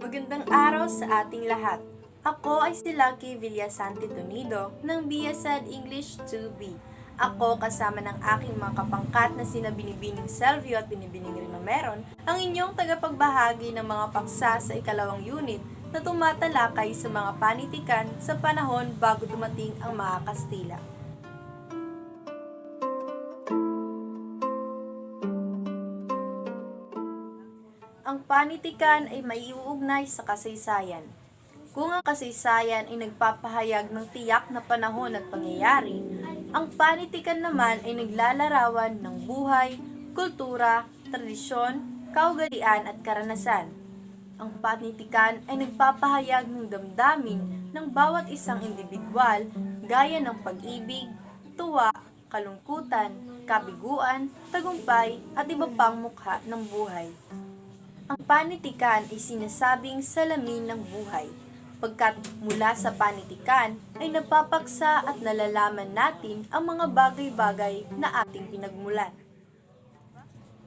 Magandang araw sa ating lahat. Ako ay si Lucky Villasanti Tonido ng BSED English 2B. Ako kasama ng aking mga kapangkat na sina Binibining Selvio at Binibining Rinomeron, ang inyong tagapagbahagi ng mga paksa sa ikalawang unit na tumatalakay sa mga panitikan sa panahon bago dumating ang mga Kastila. Ang panitikan ay maiuugnay sa kasaysayan. Kung ang kasaysayan ay nagpapahayag ng tiyak na panahon at pangyayari, ang panitikan naman ay naglalarawan ng buhay, kultura, tradisyon, kaugalian at karanasan. Ang panitikan ay nagpapahayag ng damdamin ng bawat isang individual gaya ng pag-ibig, tuwa, kalungkutan, kabiguan, tagumpay at iba pang mukha ng buhay. Ang panitikan ay sinasabing salamin ng buhay, pagkat mula sa panitikan ay napapaksa at nalalaman natin ang mga bagay-bagay na ating pinagmulan.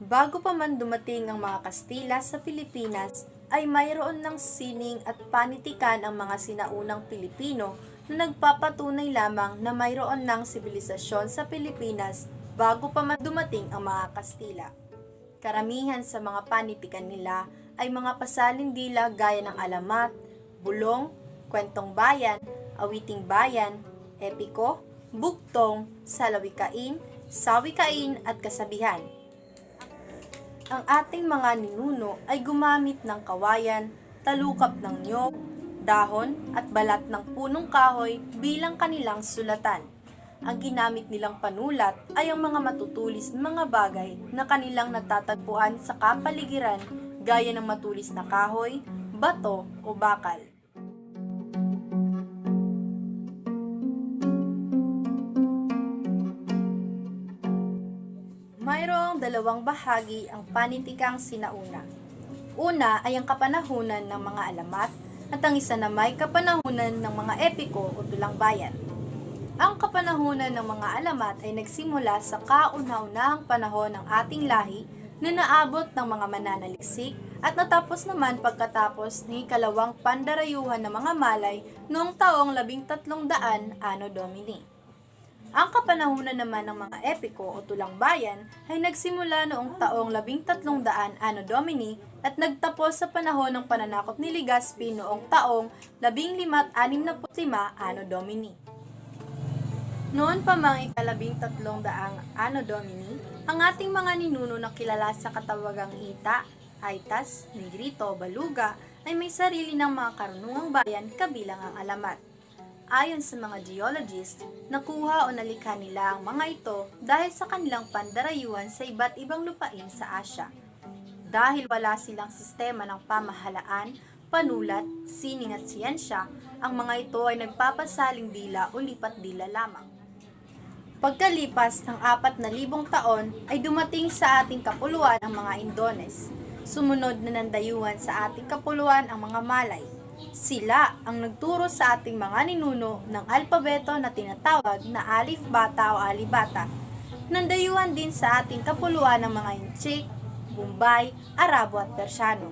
Bago pa man dumating ang mga Kastila sa Pilipinas, ay mayroon ng sining at panitikan ang mga sinaunang Pilipino na nagpapatunay lamang na mayroon ng sibilisasyon sa Pilipinas bago pa man dumating ang mga Kastila. Karamihan sa mga panitikan nila ay mga pasalindila gaya ng alamat, bulong, kwentong bayan, awiting bayan, epiko, buktong, salawikain, sawikain at kasabihan. Ang ating mga ninuno ay gumamit ng kawayan, talukap ng niyog, dahon at balat ng punong kahoy bilang kanilang sulatan. Ang ginamit nilang panulat ay ang mga matutulis na mga bagay na kanilang natatagpuan sa kapaligiran gaya ng matulis na kahoy, bato o bakal. Mayroong dalawang bahagi ang panitikang sinauna. Una ay ang kapanahunan ng mga alamat at ang isa na may kapanahunan ng mga epiko o tulang bayan. Ang kapanahunan ng mga alamat ay nagsimula sa kauna-unahang panahon ng ating lahi na naabot ng mga mananaliksik at natapos naman pagkatapos ng ikalawang pandarayuhan ng mga Malay noong taong 1300 Anno Domini. Ang kapanahunan naman ng mga epiko o tulang bayan ay nagsimula noong taong 1300 Anno Domini at nagtapos sa panahon ng pananakop ni Legazpi noong taong 1565 Anno Domini. Noon pa mang ika-1300 Anno Domini, ang ating mga ninuno na kilala sa katawagang Ita, Aytas, Negrito, Baluga ay may sarili ng mga karunungang bayan kabilang ang alamat. Ayon sa mga geologists, nakuha o nalikha nila ang mga ito dahil sa kanilang pandarayuhan sa iba't ibang lupain sa Asya. Dahil wala silang sistema ng pamahalaan, panulat, sining at siyensya, ang mga ito ay nagpapasaling dila o lipat dila lamang. Pagkalipas ng 4,000 taon ay dumating sa ating kapuluan ang mga Indones. Sumunod na nandayuhan sa ating kapuluan ang mga Malay. Sila ang nagturo sa ating mga ninuno ng alpabeto na tinatawag na Alif Bata o Alibata. Nandayuhan din sa ating kapuluan ang mga Inchik, Bombay, Arabo at Persiano.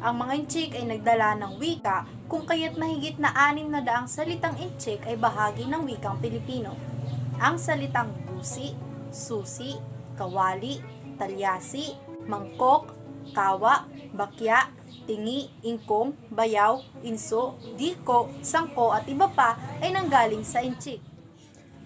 Ang mga Inchik ay nagdala ng wika kung kaya't mahigit na 600 salitang Inchik ay bahagi ng wikang Pilipino. Ang salitang busi, susi, kawali, talyasi, mangkok, kawa, bakya, tingi, ingkong, bayaw, inso, diko, sangko at iba pa ay nanggaling sa Inchik.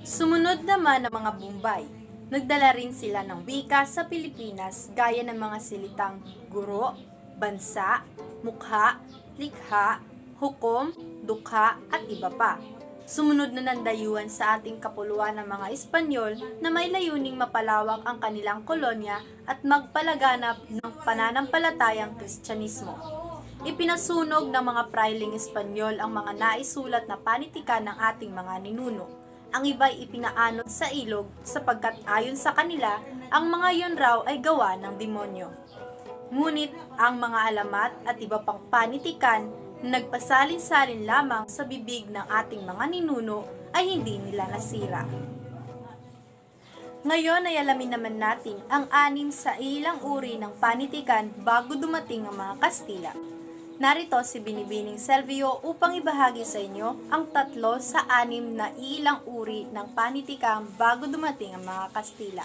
Sumunod naman ang mga Bombay. Nagdala rin sila ng wika sa Pilipinas gaya ng mga silitang guro, bansa, mukha, likha, hukom, dukha at iba pa. Sumunod na nandayuhan sa ating kapuluan ng mga Espanyol na may layuning mapalawak ang kanilang kolonya at magpalaganap ng pananampalatayang Kristyanismo. Ipinasunog ng mga prailing Espanyol ang mga naisulat na panitikan ng ating mga ninuno. Ang iba'y ipinaanod sa ilog sapagkat ayon sa kanila, ang mga yon raw ay gawa ng demonyo. Ngunit ang mga alamat at iba pang panitikan nagpasalin-salin lamang sa bibig ng ating mga ninuno ay hindi nila nasira. Ngayon ay alamin naman natin ang 6 sa ilang uri ng panitikan bago dumating ang mga Kastila. Narito si Binibining Selvio upang ibahagi sa inyo ang 3 sa 6 na ilang uri ng panitikan bago dumating ang mga Kastila.